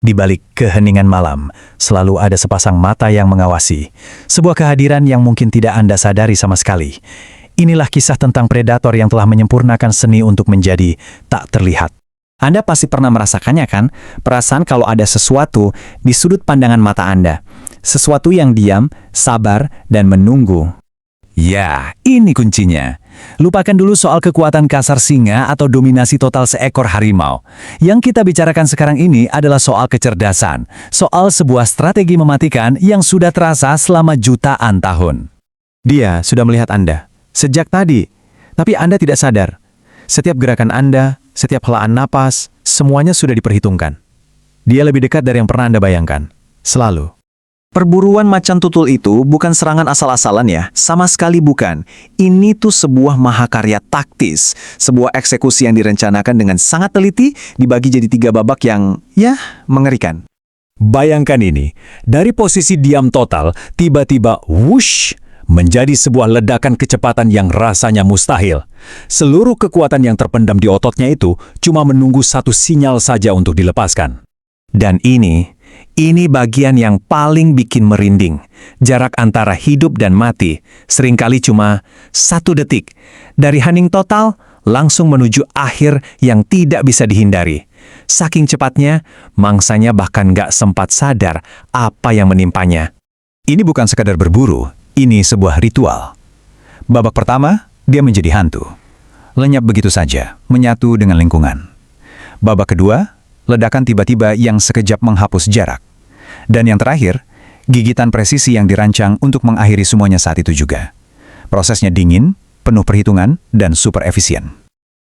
Di balik keheningan malam, selalu ada sepasang mata yang mengawasi. Sebuah kehadiran yang mungkin tidak Anda sadari sama sekali. Inilah kisah tentang predator yang telah menyempurnakan seni untuk menjadi tak terlihat. Anda pasti pernah merasakannya kan? Perasaan kalau ada sesuatu di sudut pandangan mata Anda. Sesuatu yang diam, sabar, dan menunggu. Ya, ini kuncinya. Lupakan dulu soal kekuatan kasar singa atau dominasi total seekor harimau. Yang kita bicarakan sekarang ini adalah soal kecerdasan, soal sebuah strategi mematikan yang sudah terasa selama jutaan tahun. Dia sudah melihat Anda sejak tadi, tapi Anda tidak sadar. Setiap gerakan Anda, setiap helaan napas, semuanya sudah diperhitungkan. Dia lebih dekat dari yang pernah Anda bayangkan. Selalu. Perburuan macan tutul itu bukan serangan asal-asalan ya, sama sekali bukan. Ini tuh sebuah mahakarya taktis, sebuah eksekusi yang direncanakan dengan sangat teliti, dibagi jadi 3 babak yang, mengerikan. Bayangkan ini, dari posisi diam total, tiba-tiba whoosh, menjadi sebuah ledakan kecepatan yang rasanya mustahil. Seluruh kekuatan yang terpendam di ototnya itu cuma menunggu satu sinyal saja untuk dilepaskan. Dan ini bagian yang paling bikin merinding. Jarak antara hidup dan mati seringkali cuma 1 detik. Dari hening total langsung menuju akhir yang tidak bisa dihindari. Saking cepatnya, mangsanya bahkan nggak sempat sadar apa yang menimpanya. Ini bukan sekadar berburu, ini sebuah ritual. Babak pertama, dia menjadi hantu. Lenyap begitu saja, menyatu dengan lingkungan. Babak kedua, ledakan tiba-tiba yang sekejap menghapus jarak. Dan yang terakhir, gigitan presisi yang dirancang untuk mengakhiri semuanya saat itu juga. Prosesnya dingin, penuh perhitungan, dan super efisien.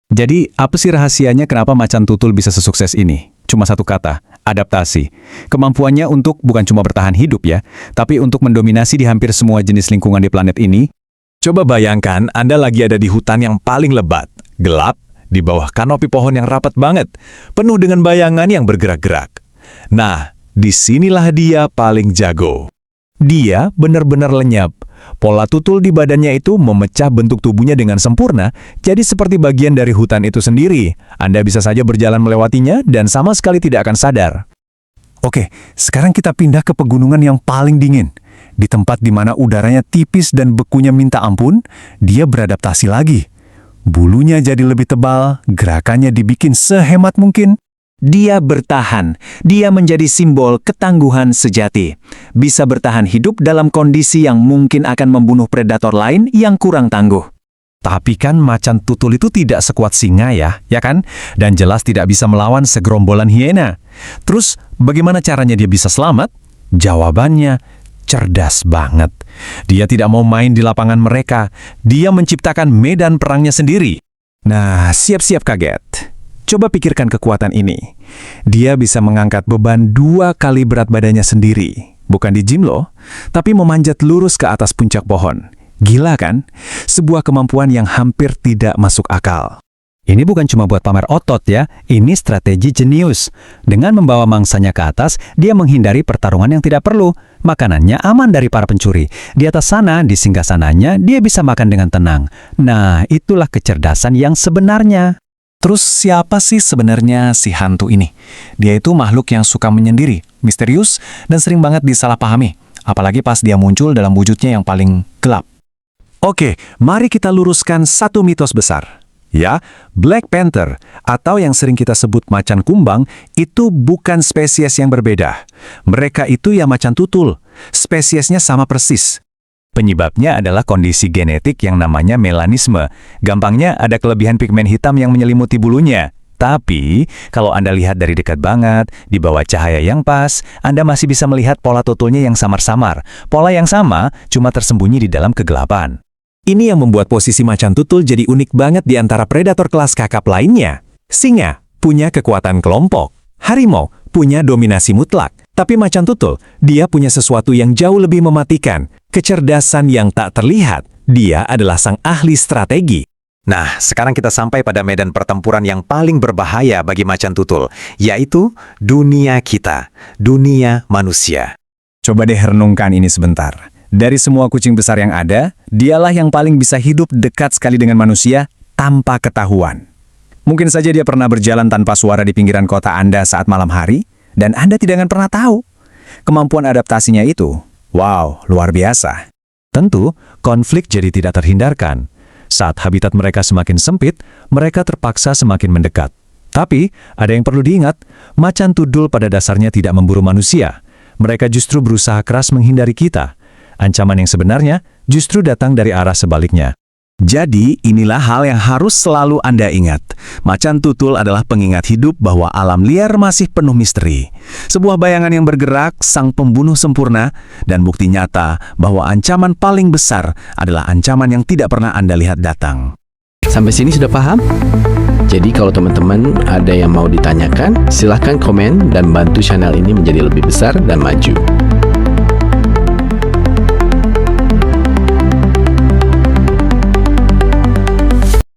Jadi, apa sih rahasianya kenapa macan tutul bisa sesukses ini? Cuma satu kata, adaptasi. Kemampuannya untuk bukan cuma bertahan hidup ya, tapi untuk mendominasi di hampir semua jenis lingkungan di planet ini. Coba bayangkan Anda lagi ada di hutan yang paling lebat, gelap, di bawah kanopi pohon yang rapat banget, penuh dengan bayangan yang bergerak-gerak. Nah, disinilah dia paling jago. Dia benar-benar lenyap. Pola tutul di badannya itu memecah bentuk tubuhnya dengan sempurna, jadi seperti bagian dari hutan itu sendiri. Anda bisa saja berjalan melewatinya dan sama sekali tidak akan sadar. Oke, sekarang kita pindah ke pegunungan yang paling dingin. Di tempat di mana udaranya tipis dan bekunya minta ampun, dia beradaptasi lagi. Bulunya jadi lebih tebal, gerakannya dibikin sehemat mungkin. Dia bertahan, dia menjadi simbol ketangguhan sejati. Bisa bertahan hidup dalam kondisi yang mungkin akan membunuh predator lain yang kurang tangguh. Tapi kan macan tutul itu tidak sekuat singa ya kan? Dan jelas tidak bisa melawan segerombolan hiena. Terus, bagaimana caranya dia bisa selamat? Jawabannya, cerdas banget. Dia tidak mau main di lapangan mereka. Dia menciptakan medan perangnya sendiri. Nah, siap-siap kaget. Coba pikirkan kekuatan ini. Dia bisa mengangkat beban 2 kali berat badannya sendiri. Bukan di gym loh, tapi memanjat lurus ke atas puncak pohon. Gila kan? Sebuah kemampuan yang hampir tidak masuk akal. Ini bukan cuma buat pamer otot ya, ini strategi jenius. Dengan membawa mangsanya ke atas, dia menghindari pertarungan yang tidak perlu. Makanannya aman dari para pencuri. Di atas sana, di singgasananya, dia bisa makan dengan tenang. Nah, itulah kecerdasan yang sebenarnya. Terus siapa sih sebenarnya si hantu ini? Dia itu makhluk yang suka menyendiri, misterius, dan sering banget disalahpahami. Apalagi pas dia muncul dalam wujudnya yang paling gelap. Oke, mari kita luruskan satu mitos besar. Ya, Black Panther, atau yang sering kita sebut macan kumbang, itu bukan spesies yang berbeda. Mereka itu ya macan tutul. Spesiesnya sama persis. Penyebabnya adalah kondisi genetik yang namanya melanisme. Gampangnya ada kelebihan pigmen hitam yang menyelimuti bulunya. Tapi, kalau Anda lihat dari dekat banget, di bawah cahaya yang pas, Anda masih bisa melihat pola tutulnya yang samar-samar. Pola yang sama, cuma tersembunyi di dalam kegelapan. Ini yang membuat posisi macan tutul jadi unik banget di antara predator kelas kakap lainnya. Singa punya kekuatan kelompok. Harimau punya dominasi mutlak. Tapi macan tutul, dia punya sesuatu yang jauh lebih mematikan. Kecerdasan yang tak terlihat. Dia adalah sang ahli strategi. Nah, sekarang kita sampai pada medan pertempuran yang paling berbahaya bagi macan tutul, yaitu dunia kita, dunia manusia. Coba deh renungkan ini sebentar. Dari semua kucing besar yang ada, dialah yang paling bisa hidup dekat sekali dengan manusia tanpa ketahuan. Mungkin saja dia pernah berjalan tanpa suara di pinggiran kota Anda saat malam hari, Dan Anda tidak akan pernah tahu. Kemampuan adaptasinya itu, wow, luar biasa. Tentu, konflik jadi tidak terhindarkan. Saat habitat mereka semakin sempit, mereka terpaksa semakin mendekat. Tapi, ada yang perlu diingat, macan tudul pada dasarnya tidak memburu manusia. Mereka justru berusaha keras menghindari kita. Ancaman yang sebenarnya justru datang dari arah sebaliknya. Jadi, inilah hal yang harus selalu Anda ingat. Macan tutul adalah pengingat hidup bahwa alam liar masih penuh misteri. Sebuah bayangan yang bergerak, sang pembunuh sempurna, dan bukti nyata bahwa ancaman paling besar adalah ancaman yang tidak pernah Anda lihat datang. Sampai sini sudah paham? Jadi kalau teman-teman ada yang mau ditanyakan, silahkan komen dan bantu channel ini menjadi lebih besar dan maju.